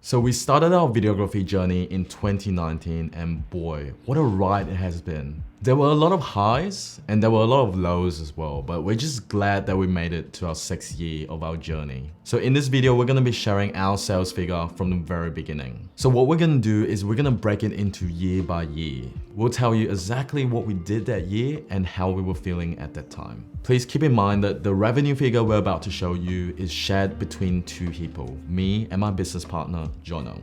So we started our videography journey in 2019 and boy, what a ride it has been. There were a lot of highs and there were a lot of lows as well, but we're just glad that we made it to our 6th year of our journey. So in this video, we're gonna be sharing our sales figure from the very beginning. So what we're gonna do is we're gonna break it into year by year. We'll tell you exactly what we did that year and how we were feeling at that time. Please keep in mind that the revenue figure we're about to show you is shared between two people, me and my business partner, Jono.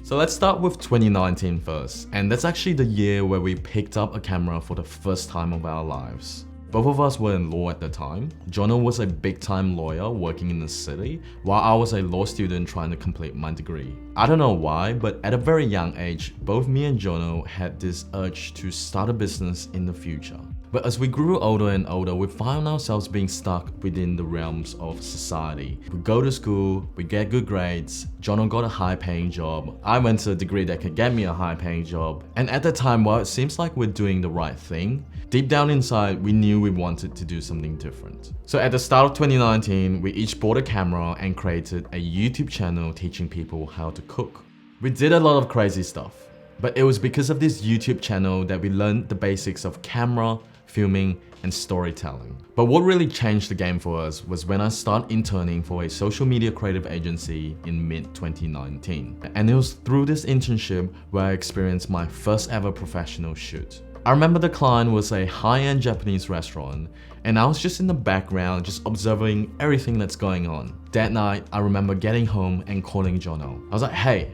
So let's start with 2019 first, and that's actually the year where we picked up a camera for the first time of our lives. Both of us were in law at the time. Jono was a big-time lawyer working in the city, while I was a law student trying to complete my degree. I don't know why, but at a very young age, both me and Jono had this urge to start a business in the future. But as we grew older and older, we found ourselves being stuck within the realms of society. We go to school, we get good grades, Jono got a high-paying job, I went to a degree that could get me a high-paying job. And at the time, while it seems like we're doing the right thing, deep down inside, we knew we wanted to do something different. So at the start of 2019, we each bought a camera and created a YouTube channel teaching people how to cook. We did a lot of crazy stuff, but it was because of this YouTube channel that we learned the basics of camera, filming, and storytelling. But what really changed the game for us was when I started interning for a social media creative agency in mid-2019. And it was through this internship where I experienced my first ever professional shoot. I remember the client was a high-end Japanese restaurant, and I was just in the background just observing everything that's going on. That night, I remember getting home and calling Jono. I was like, hey,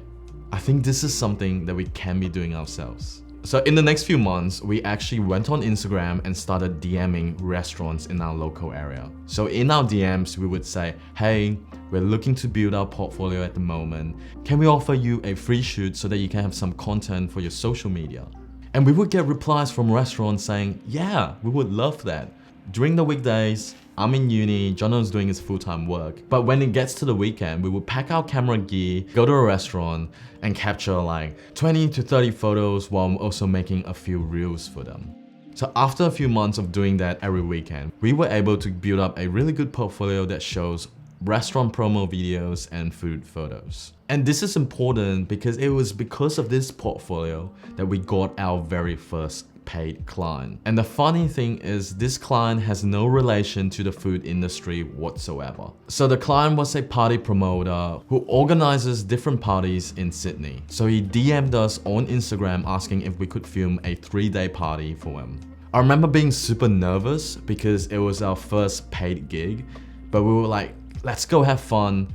I think this is something that we can be doing ourselves. So in the next few months, we actually went on Instagram and started DMing restaurants in our local area. So in our DMs, we would say, hey, we're looking to build our portfolio at the moment. Can we offer you a free shoot so that you can have some content for your social media? And we would get replies from restaurants saying, yeah, we would love that. During the weekdays, I'm in uni, Jono's doing his full-time work. But when it gets to the weekend, we would pack our camera gear, go to a restaurant, and capture like 20 to 30 photos while also making a few reels for them. So after a few months of doing that every weekend, we were able to build up a really good portfolio that shows restaurant promo videos and food photos. And this is important because it was because of this portfolio that we got our very first paid client. And the funny thing is this client has no relation to the food industry whatsoever. So the client was a party promoter who organizes different parties in Sydney. So he DM'd us on Instagram asking if we could film a 3-day party for him. I remember being super nervous because it was our first paid gig, but we were like, let's go have fun.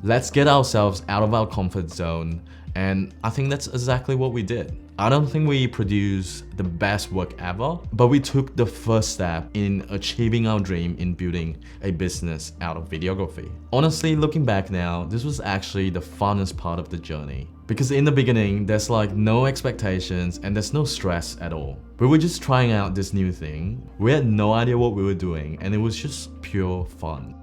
Let's get ourselves out of our comfort zone. And I think that's exactly what we did. I don't think we produced the best work ever, but we took the first step in achieving our dream in building a business out of videography. Honestly, looking back now, this was actually the funnest part of the journey. Because in the beginning, there's like no expectations and there's no stress at all. We were just trying out this new thing. We had no idea what we were doing and it was just pure fun.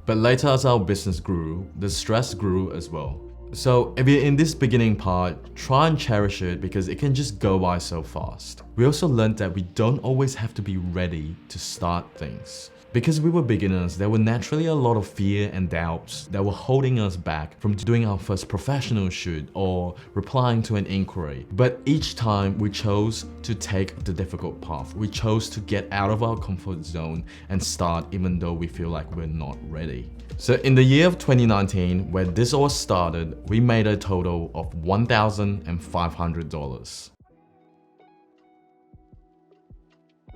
But later as our business grew, the stress grew as well. So if you're in this beginning part, try and cherish it because it can just go by so fast. We also learned that we don't always have to be ready to start things. Because we were beginners, there were naturally a lot of fear and doubts that were holding us back from doing our first professional shoot or replying to an inquiry. But each time we chose to take the difficult path. We chose to get out of our comfort zone and start even though we feel like we're not ready. So in the year of 2019, where this all started, we made a total of $1,500.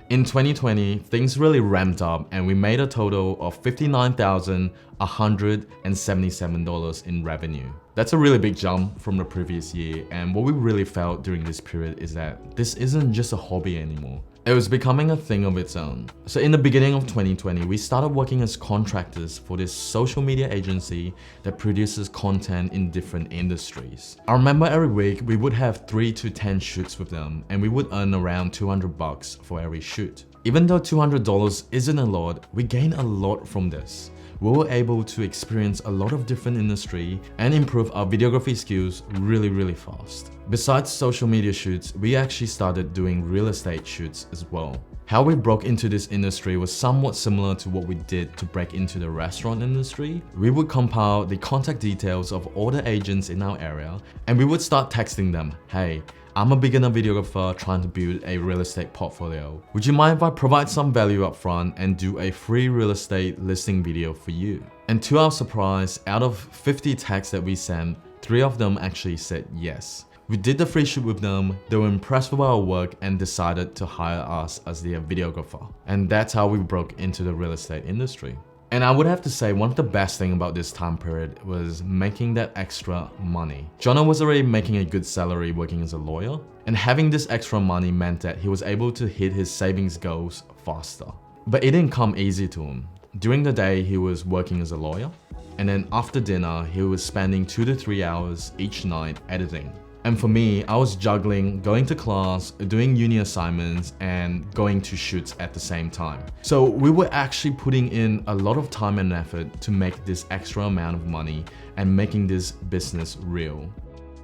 In 2020, things really ramped up and we made a total of $59,177 in revenue. That's a really big jump from the previous year, and what we really felt during this period is that this isn't just a hobby anymore. It was becoming a thing of its own. So in the beginning of 2020, we started working as contractors for this social media agency that produces content in different industries. I remember every week we would have 3 to 10 shoots with them and we would earn around $200 for every shoot. Even though $200 isn't a lot, we gained a lot from this. We were able to experience a lot of different industry and improve our videography skills really fast. Besides social media shoots, we actually started doing real estate shoots as well. How we broke into this industry was somewhat similar to what we did to break into the restaurant industry. We would compile the contact details of all the agents in our area, and we would start texting them, hey, I'm a beginner videographer trying to build a real estate portfolio. Would you mind if I provide some value up front and do a free real estate listing video for you? And to our surprise, out of 50 texts that we sent, 3 of them actually said yes. We did the free shoot with them, they were impressed with our work and decided to hire us as their videographer. And that's how we broke into the real estate industry. And I would have to say one of the best things about this time period was making that extra money. Jono was already making a good salary working as a lawyer, and having this extra money meant that he was able to hit his savings goals faster. But it didn't come easy to him. During the day, he was working as a lawyer, and then after dinner, he was spending 2 to 3 hours each night editing. And for me, I was juggling going to class, doing uni assignments, and going to shoots at the same time. So we were actually putting in a lot of time and effort to make this extra amount of money and making this business real.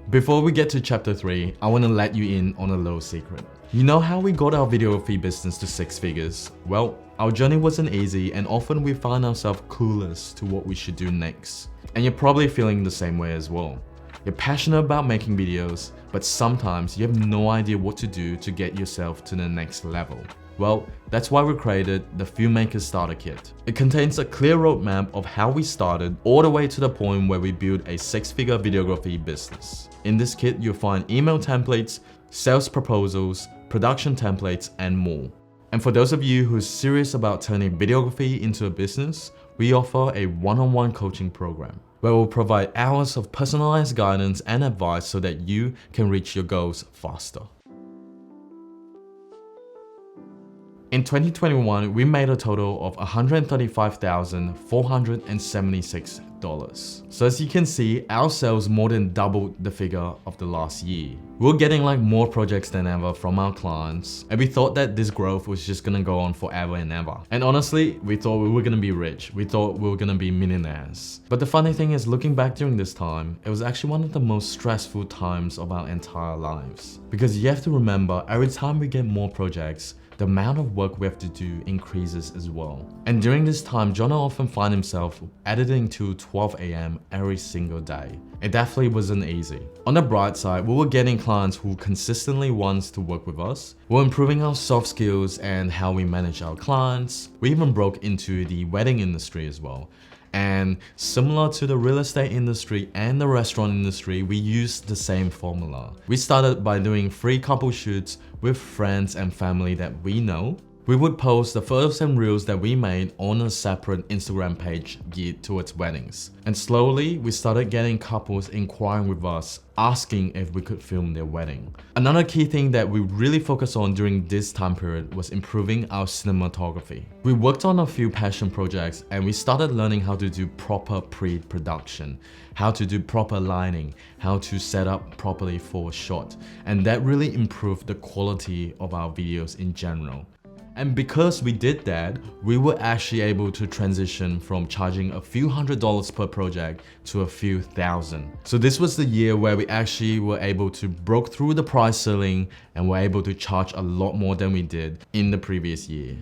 Before we get to chapter 3, I want to let you in on a little secret. You know how we got our videography business to 6 figures? Well, our journey wasn't easy, and often we find ourselves clueless to what we should do next. And you're probably feeling the same way as well. You're passionate about making videos, but sometimes you have no idea what to do to get yourself to the next level. Well, that's why we created the Filmmaker Starter Kit. It contains a clear roadmap of how we started all the way to the point where we built a 6-figure videography business. In this kit, you'll find email templates, sales proposals, production templates, and more. And for those of you who's serious about turning videography into a business, we offer a one-on-one coaching program where we'll provide hours of personalized guidance and advice so that you can reach your goals faster. In 2021, we made a total of $135,476. So as you can see, our sales more than doubled the figure of the last year. We were getting like more projects than ever from our clients, and we thought that this growth was just gonna go on forever and ever. And honestly, we thought we were gonna be rich. We thought we were gonna be millionaires. But the funny thing is, looking back during this time, it was actually one of the most stressful times of our entire lives. Because you have to remember, every time we get more projects, the amount of work we have to do increases as well. And during this time, Jono often found himself editing till 12 AM every single day. It definitely wasn't easy. On the bright side, we were getting clients who consistently wants to work with us. We're improving our soft skills and how we manage our clients. We even broke into the wedding industry as well. And similar to the real estate industry and the restaurant industry, we used the same formula. We started by doing free couple shoots with friends and family that we know. We would post the photos and reels that we made on a separate Instagram page geared towards weddings. And slowly, we started getting couples inquiring with us, asking if we could film their wedding. Another key thing that we really focused on during this time period was improving our cinematography. We worked on a few passion projects, and we started learning how to do proper pre-production, how to do proper lighting, how to set up properly for a shot. And that really improved the quality of our videos in general. And because we did that, we were actually able to transition from charging a few $100s per project to a few thousand. So this was the year where we actually were able to broke through the price ceiling and were able to charge a lot more than we did in the previous year.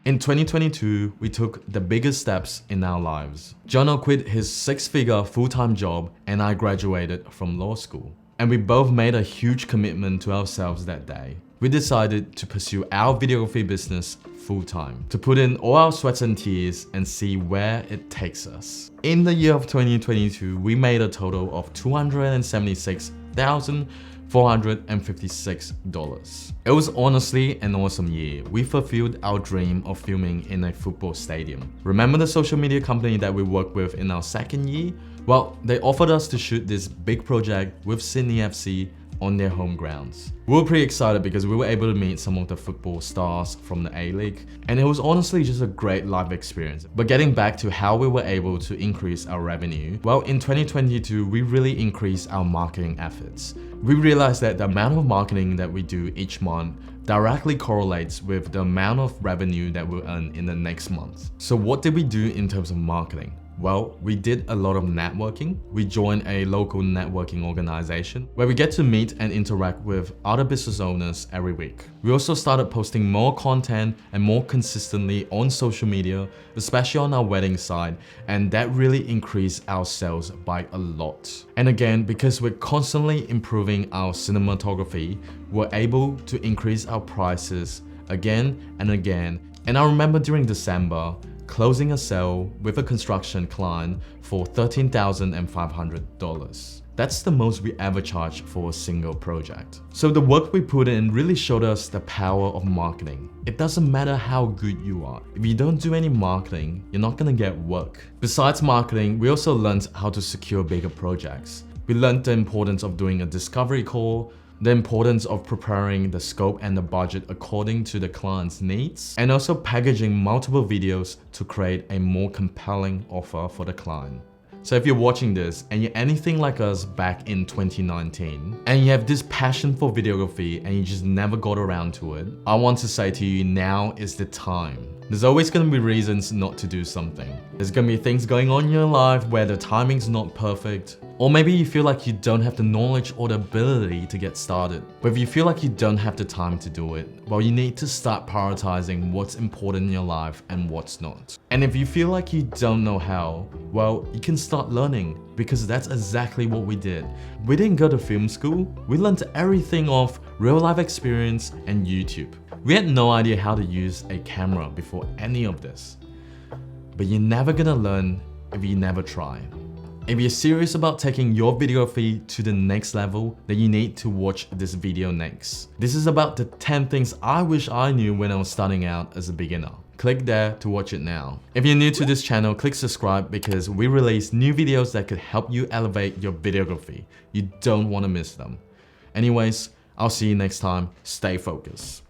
In 2022, we took the biggest steps in our lives. Jono quit his 6-figure full-time job and I graduated from law school. And we both made a huge commitment to ourselves that day. We decided to pursue our videography business full-time, to put in all our sweats and tears and see where it takes us. In the year of 2022, we made a total of $276,456. It was honestly an awesome year. We fulfilled our dream of filming in a football stadium. Remember the social media company that we worked with in our second year? Well, they offered us to shoot this big project with Sydney FC on their home grounds. We were pretty excited because we were able to meet some of the football stars from the A-League, and it was honestly just a great live experience. But getting back to how we were able to increase our revenue, well, in 2022, we really increased our marketing efforts. We realized that the amount of marketing that we do each month directly correlates with the amount of revenue that we'll earn in the next month. So what did we do in terms of marketing? Well, we did a lot of networking. We joined a local networking organization where we get to meet and interact with other business owners every week. We also started posting more content and more consistently on social media, especially on our wedding side, and that really increased our sales by a lot. And again, because we're constantly improving our cinematography, we're able to increase our prices again and again. And I remember during December, closing a sale with a construction client for $13,500. That's the most we ever charged for a single project. So the work we put in really showed us the power of marketing. It doesn't matter how good you are. If you don't do any marketing, you're not gonna get work. Besides marketing, we also learned how to secure bigger projects. We learned the importance of doing a discovery call, the importance of preparing the scope and the budget according to the client's needs, and also packaging multiple videos to create a more compelling offer for the client. So if you're watching this and you're anything like us back in 2019, and you have this passion for videography and you just never got around to it, I want to say to you, now is the time. There's always gonna be reasons not to do something. There's gonna be things going on in your life where the timing's not perfect, or maybe you feel like you don't have the knowledge or the ability to get started. But if you feel like you don't have the time to do it, well, you need to start prioritizing what's important in your life and what's not. And if you feel like you don't know how, well, you can start learning, because that's exactly what we did. We didn't go to film school. We learned everything off real life experience and YouTube. We had no idea how to use a camera before any of this. But you're never gonna learn if you never try. If you're serious about taking your videography to the next level, then you need to watch this video next. This is about the 10 things I wish I knew when I was starting out as a beginner. Click there to watch it now. If you're new to this channel, click subscribe because we release new videos that could help you elevate your videography. You don't want to miss them. Anyways, I'll see you next time. Stay focused.